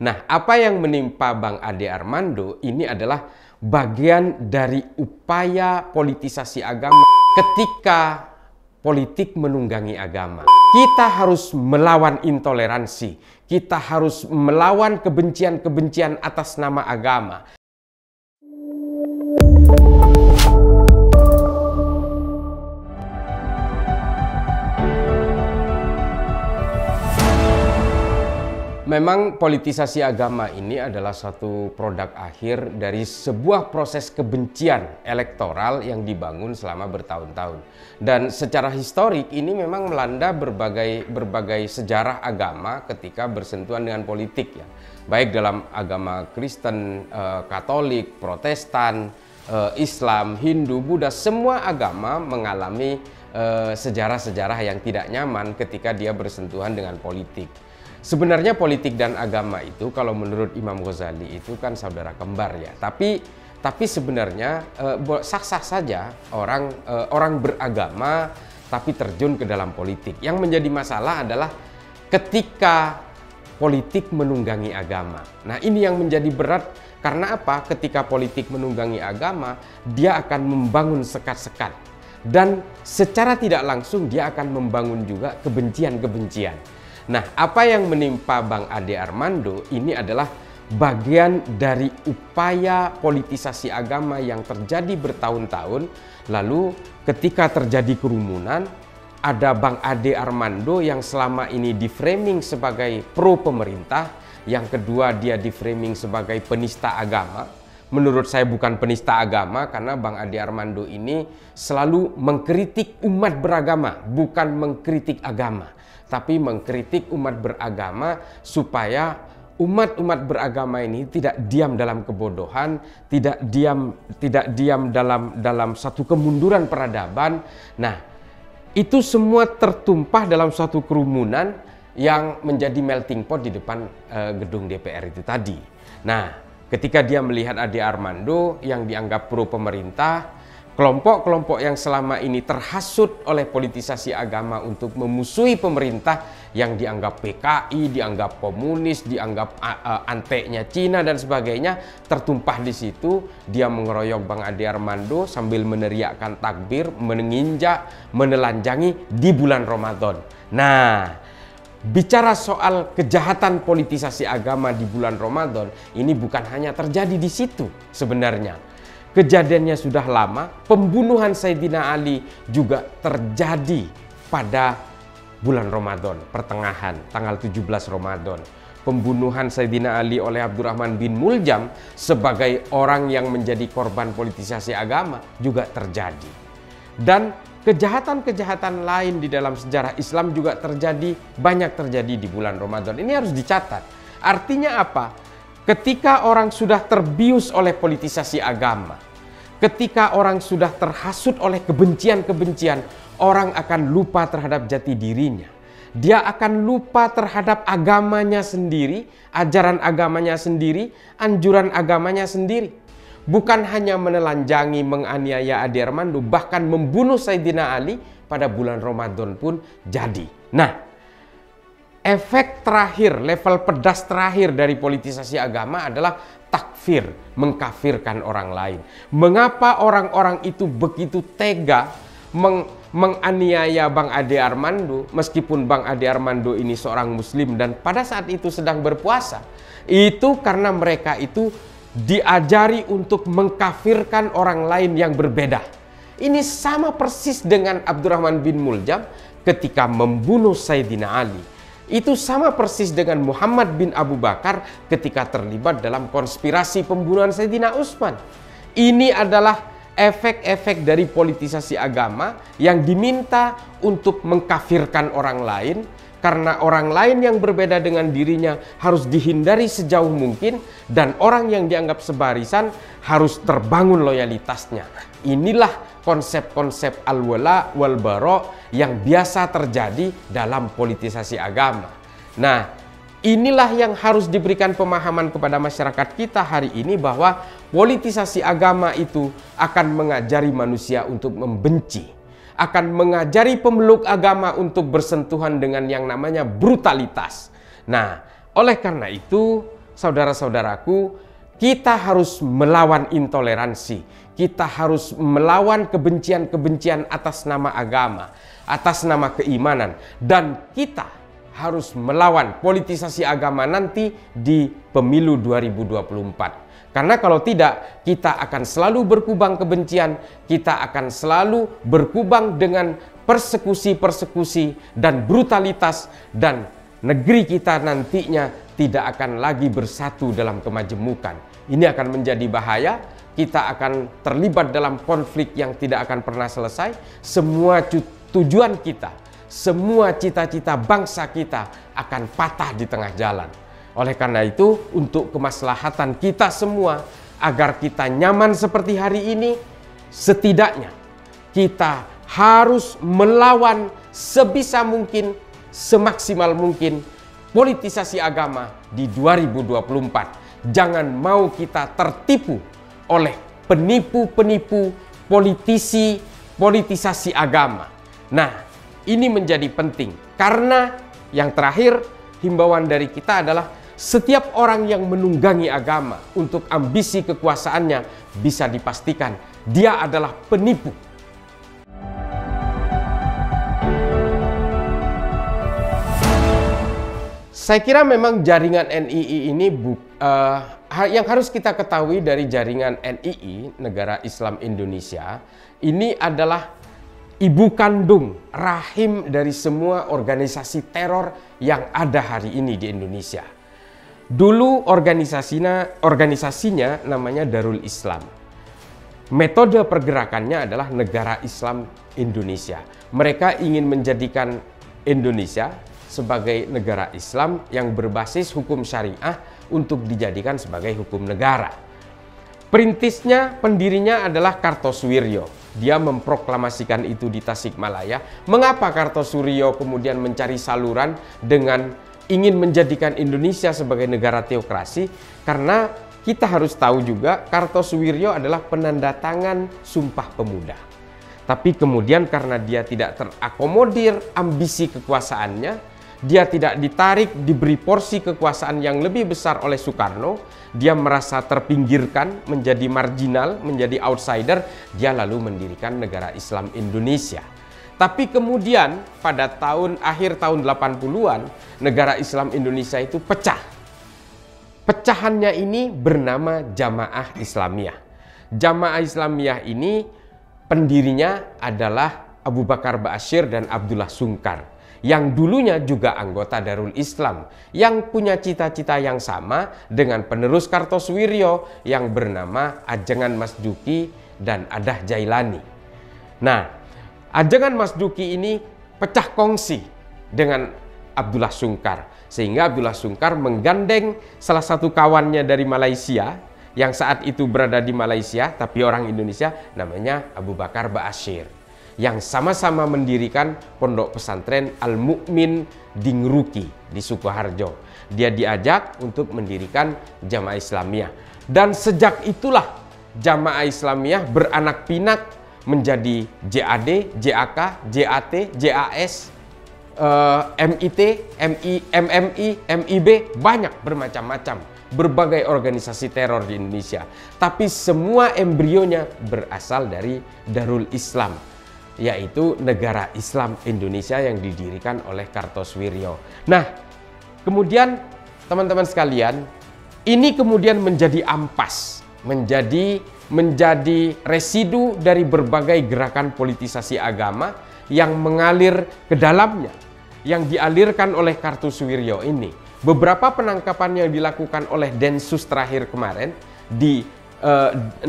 Nah, apa yang menimpa Bang Ade Armando ini adalah bagian dari upaya politisasi agama ketika politik menunggangi agama. Kita harus melawan intoleransi, kita harus melawan kebencian-kebencian atas nama agama. Memang politisasi agama ini adalah suatu produk akhir dari sebuah proses kebencian elektoral yang dibangun selama bertahun-tahun. Dan secara historik ini memang melanda berbagai sejarah agama ketika bersentuhan dengan politik ya. Baik dalam agama Kristen, Katolik, Protestan, Islam, Hindu, Buddha, semua agama mengalami sejarah-sejarah yang tidak nyaman ketika dia bersentuhan dengan politik. Sebenarnya politik dan agama itu kalau menurut Imam Ghazali itu kan saudara kembar ya. Tapi sebenarnya sah-sah saja orang beragama tapi terjun ke dalam politik. Yang menjadi masalah adalah ketika politik menunggangi agama. Nah, ini yang menjadi berat karena apa? Ketika politik menunggangi agama, dia akan membangun sekat-sekat dan secara tidak langsung dia akan membangun juga kebencian-kebencian. Nah, apa yang menimpa Bang Ade Armando ini adalah bagian dari upaya politisasi agama yang terjadi bertahun-tahun. Lalu ketika terjadi kerumunan, ada Bang Ade Armando yang selama ini di-framing sebagai pro pemerintah, yang kedua dia di-framing sebagai penista agama. Menurut saya bukan penista agama karena Bang Ade Armando ini selalu mengkritik umat beragama, bukan mengkritik agama. Tapi mengkritik umat beragama supaya umat-umat beragama ini tidak diam dalam kebodohan, tidak diam dalam satu kemunduran peradaban. Nah, itu semua tertumpah dalam suatu kerumunan yang menjadi melting pot di depan gedung DPR itu tadi. Nah, ketika dia melihat Ade Armando yang dianggap pro pemerintah, kelompok-kelompok yang selama ini terhasut oleh politisasi agama untuk memusuhi pemerintah yang dianggap PKI, dianggap komunis, dianggap anteknya Cina dan sebagainya, tertumpah di situ. Dia mengeroyok Bang Ade Armando sambil meneriakkan takbir, menginjak, menelanjangi di bulan Ramadan. Nah, bicara soal kejahatan politisasi agama di bulan Ramadan, ini bukan hanya terjadi di situ sebenarnya. Kejadiannya sudah lama, pembunuhan Sayyidina Ali juga terjadi pada bulan Ramadan, pertengahan, tanggal 17 Ramadan. Pembunuhan Sayyidina Ali oleh Abdurrahman bin Muljam sebagai orang yang menjadi korban politisasi agama juga terjadi. Dan kejahatan-kejahatan lain di dalam sejarah Islam juga banyak terjadi di bulan Ramadan. Ini harus dicatat. Artinya apa? Ketika orang sudah terbius oleh politisasi agama, ketika orang sudah terhasut oleh kebencian-kebencian, orang akan lupa terhadap jati dirinya. Dia akan lupa terhadap agamanya sendiri, ajaran agamanya sendiri, anjuran agamanya sendiri. Bukan hanya menelanjangi, menganiaya Ade Armando, bahkan membunuh Sayyidina Ali pada bulan Ramadan pun jadi. Nah, efek terakhir, level pedas terakhir dari politisasi agama adalah takfir, mengkafirkan orang lain. Mengapa orang-orang itu begitu tega menganiaya Bang Ade Armando, meskipun Bang Ade Armando ini seorang muslim dan pada saat itu sedang berpuasa? Itu karena mereka itu diajari untuk mengkafirkan orang lain yang berbeda. Ini sama persis dengan Abdurrahman bin Muljam ketika membunuh Sayyidina Ali. Itu sama persis dengan Muhammad bin Abu Bakar ketika terlibat dalam konspirasi pembunuhan Sayyidina Utsman. Ini adalah efek-efek dari politisasi agama yang diminta untuk mengkafirkan orang lain, karena orang lain yang berbeda dengan dirinya harus dihindari sejauh mungkin dan orang yang dianggap sebarisan harus terbangun loyalitasnya. Inilah konsep-konsep al-wala wal-bara yang biasa terjadi dalam politisasi agama. Nah, inilah yang harus diberikan pemahaman kepada masyarakat kita hari ini bahwa politisasi agama itu akan mengajari manusia untuk membenci, akan mengajari pemeluk agama untuk bersentuhan dengan yang namanya brutalitas. Nah, oleh karena itu saudara-saudaraku, kita harus melawan intoleransi. Kita harus melawan kebencian-kebencian atas nama agama, atas nama keimanan. Dan kita harus melawan politisasi agama nanti di pemilu 2024. Karena kalau tidak, kita akan selalu berkubang kebencian, kita akan selalu berkubang dengan persekusi-persekusi dan brutalitas, dan negeri kita nantinya tidak akan lagi bersatu dalam kemajemukan. Ini akan menjadi bahaya. Kita akan terlibat dalam konflik yang tidak akan pernah selesai. Semua tujuan kita, semua cita-cita bangsa kita akan patah di tengah jalan. Oleh karena itu, untuk kemaslahatan kita semua, agar kita nyaman seperti hari ini, setidaknya kita harus melawan sebisa mungkin, semaksimal mungkin politisasi agama di 2024. Jangan mau kita tertipu oleh penipu-penipu politisasi agama. Nah, ini menjadi penting karena yang terakhir, himbauan dari kita adalah setiap orang yang menunggangi agama untuk ambisi kekuasaannya bisa dipastikan dia adalah penipu. Saya kira memang jaringan NII ini yang harus kita ketahui dari jaringan NII, Negara Islam Indonesia, ini adalah ibu kandung rahim dari semua organisasi teror yang ada hari ini di Indonesia. Dulu organisasinya namanya Darul Islam. Metode pergerakannya adalah Negara Islam Indonesia. Mereka ingin menjadikan Indonesia sebagai negara Islam yang berbasis hukum syariah untuk dijadikan sebagai hukum negara. Perintisnya, pendirinya adalah Kartosuwiryo. Dia memproklamasikan itu di Tasikmalaya. Mengapa Kartosuwiryo kemudian mencari saluran dengan ingin menjadikan Indonesia sebagai negara teokrasi? Karena kita harus tahu juga Kartosuwiryo adalah penanda tangan Sumpah Pemuda. Tapi kemudian karena dia tidak terakomodir ambisi kekuasaannya, dia tidak ditarik, diberi porsi kekuasaan yang lebih besar oleh Soekarno. Dia merasa terpinggirkan, menjadi marginal, menjadi outsider. Dia lalu mendirikan Negara Islam Indonesia. Tapi kemudian pada akhir tahun 80-an, Negara Islam Indonesia itu pecah. Pecahannya ini bernama Jamaah Islamiyah. Jamaah Islamiyah ini pendirinya adalah Abu Bakar Ba'asyir dan Abdullah Sungkar, yang dulunya juga anggota Darul Islam, yang punya cita-cita yang sama dengan penerus Kartosuwiryo yang bernama Ajengan Mas Duki dan Adah Jailani. Nah, Ajengan Mas Duki ini pecah kongsi dengan Abdullah Sungkar, sehingga Abdullah Sungkar menggandeng salah satu kawannya dari Malaysia yang saat itu berada di Malaysia tapi orang Indonesia, namanya Abu Bakar Ba'asyir, yang sama-sama mendirikan pondok pesantren Al-Mu'min di Ngeruki di Sukoharjo. Dia diajak untuk mendirikan Jamaah Islamiyah. Dan sejak itulah Jamaah Islamiyah beranak pinak menjadi JAD, JAK, JAT, JAS, MIT, MMI, MIB, banyak bermacam-macam, berbagai organisasi teror di Indonesia. Tapi semua embrionya berasal dari Darul Islam, yaitu Negara Islam Indonesia yang didirikan oleh Kartosuwiryo. Nah, kemudian teman-teman sekalian, ini kemudian menjadi ampas, menjadi residu dari berbagai gerakan politisasi agama yang mengalir ke dalamnya, yang dialirkan oleh Kartosuwiryo ini. Beberapa penangkapan yang dilakukan oleh Densus terakhir kemarin di 16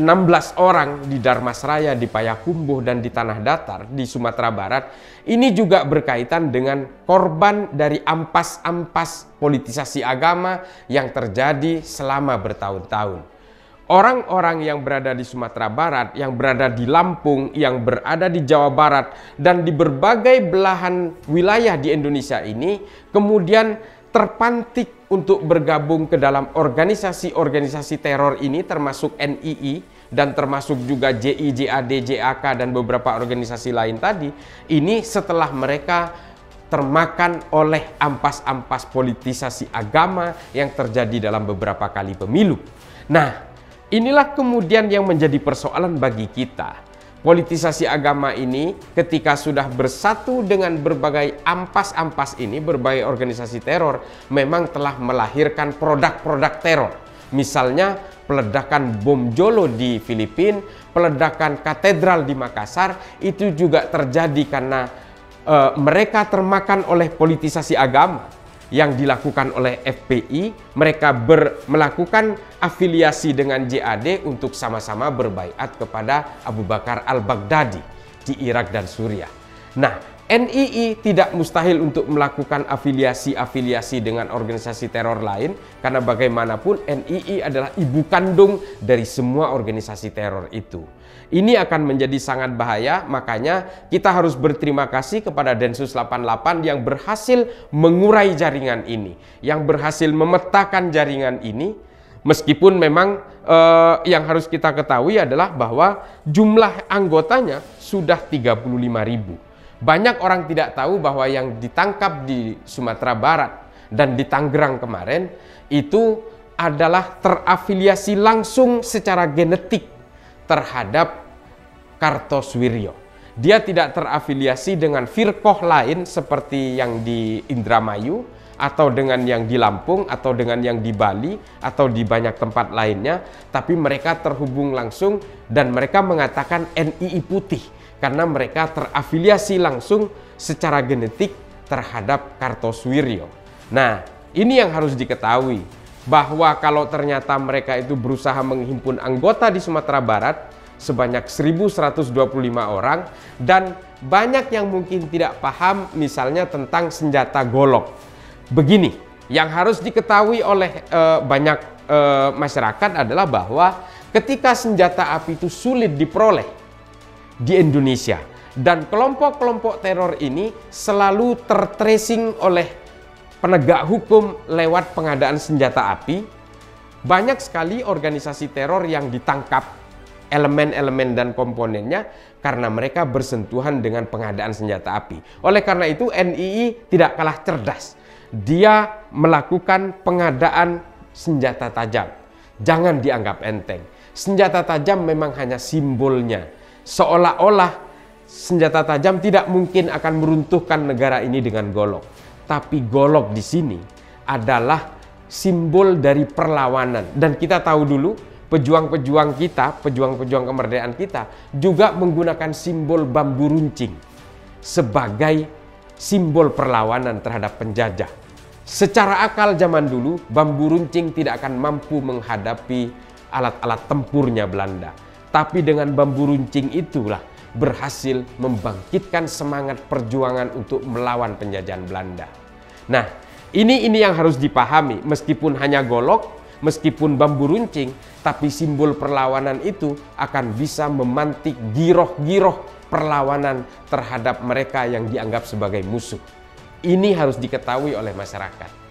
orang di Darmasraya, di Payakumbuh, dan di Tanah Datar di Sumatera Barat, ini juga berkaitan dengan korban dari ampas-ampas politisasi agama yang terjadi selama bertahun-tahun. Orang-orang yang berada di Sumatera Barat, yang berada di Lampung, yang berada di Jawa Barat, dan di berbagai belahan wilayah di Indonesia ini kemudian terpantik untuk bergabung ke dalam organisasi-organisasi teror ini, termasuk NII dan termasuk juga JI, JAD, JAK dan beberapa organisasi lain tadi. Ini setelah mereka termakan oleh ampas-ampas politisasi agama yang terjadi dalam beberapa kali pemilu. Nah, inilah kemudian yang menjadi persoalan bagi kita. Politisasi agama ini ketika sudah bersatu dengan berbagai ampas-ampas ini, berbagai organisasi teror, memang telah melahirkan produk-produk teror. Misalnya peledakan bom Jolo di Filipina, peledakan katedral di Makassar, itu juga terjadi karena mereka termakan oleh politisasi agama yang dilakukan oleh FPI. Mereka melakukan afiliasi dengan JAD untuk sama-sama berbaiat kepada Abu Bakar al-Baghdadi di Irak dan Suriah. Nah, NII tidak mustahil untuk melakukan afiliasi-afiliasi dengan organisasi teror lain, karena bagaimanapun NII adalah ibu kandung dari semua organisasi teror itu. Ini akan menjadi sangat bahaya, makanya kita harus berterima kasih kepada Densus 88 yang berhasil mengurai jaringan ini, yang berhasil memetakan jaringan ini. Meskipun memang yang harus kita ketahui adalah bahwa jumlah anggotanya sudah 35.000. Banyak orang tidak tahu bahwa yang ditangkap di Sumatera Barat dan di Tangerang kemarin itu adalah terafiliasi langsung secara genetik terhadap Kartosuwiryo. Dia tidak terafiliasi dengan firqoh lain seperti yang di Indramayu, atau dengan yang di Lampung, atau dengan yang di Bali, atau di banyak tempat lainnya, tapi mereka terhubung langsung dan mereka mengatakan NII putih karena mereka terafiliasi langsung secara genetik terhadap Kartosuwiryo. Nah, ini yang harus diketahui, bahwa kalau ternyata mereka itu berusaha menghimpun anggota di Sumatera Barat sebanyak 1.125 orang, dan banyak yang mungkin tidak paham misalnya tentang senjata golok. Begini, yang harus diketahui oleh banyak masyarakat adalah bahwa ketika senjata api itu sulit diperoleh di Indonesia, dan kelompok-kelompok teror ini selalu tertracing oleh penegak hukum lewat pengadaan senjata api, banyak sekali organisasi teror yang ditangkap, elemen-elemen dan komponennya, karena mereka bersentuhan dengan pengadaan senjata api. Oleh karena itu NII tidak kalah cerdas. Dia melakukan pengadaan senjata tajam. Jangan dianggap enteng. Senjata tajam memang hanya simbolnya. Seolah-olah senjata tajam tidak mungkin akan meruntuhkan negara ini dengan golok. Tapi golok di sini adalah simbol dari perlawanan. Dan kita tahu dulu, pejuang-pejuang kita, pejuang-pejuang kemerdekaan kita juga menggunakan simbol bambu runcing sebagai simbol perlawanan terhadap penjajah. Secara akal zaman dulu, bambu runcing tidak akan mampu menghadapi alat-alat tempurnya Belanda. Tapi dengan bambu runcing itulah berhasil membangkitkan semangat perjuangan untuk melawan penjajahan Belanda. Nah, ini yang harus dipahami. Meskipun hanya golok, meskipun bambu runcing, tapi simbol perlawanan itu akan bisa memantik giroh-giroh perlawanan terhadap mereka yang dianggap sebagai musuh. Ini harus diketahui oleh masyarakat.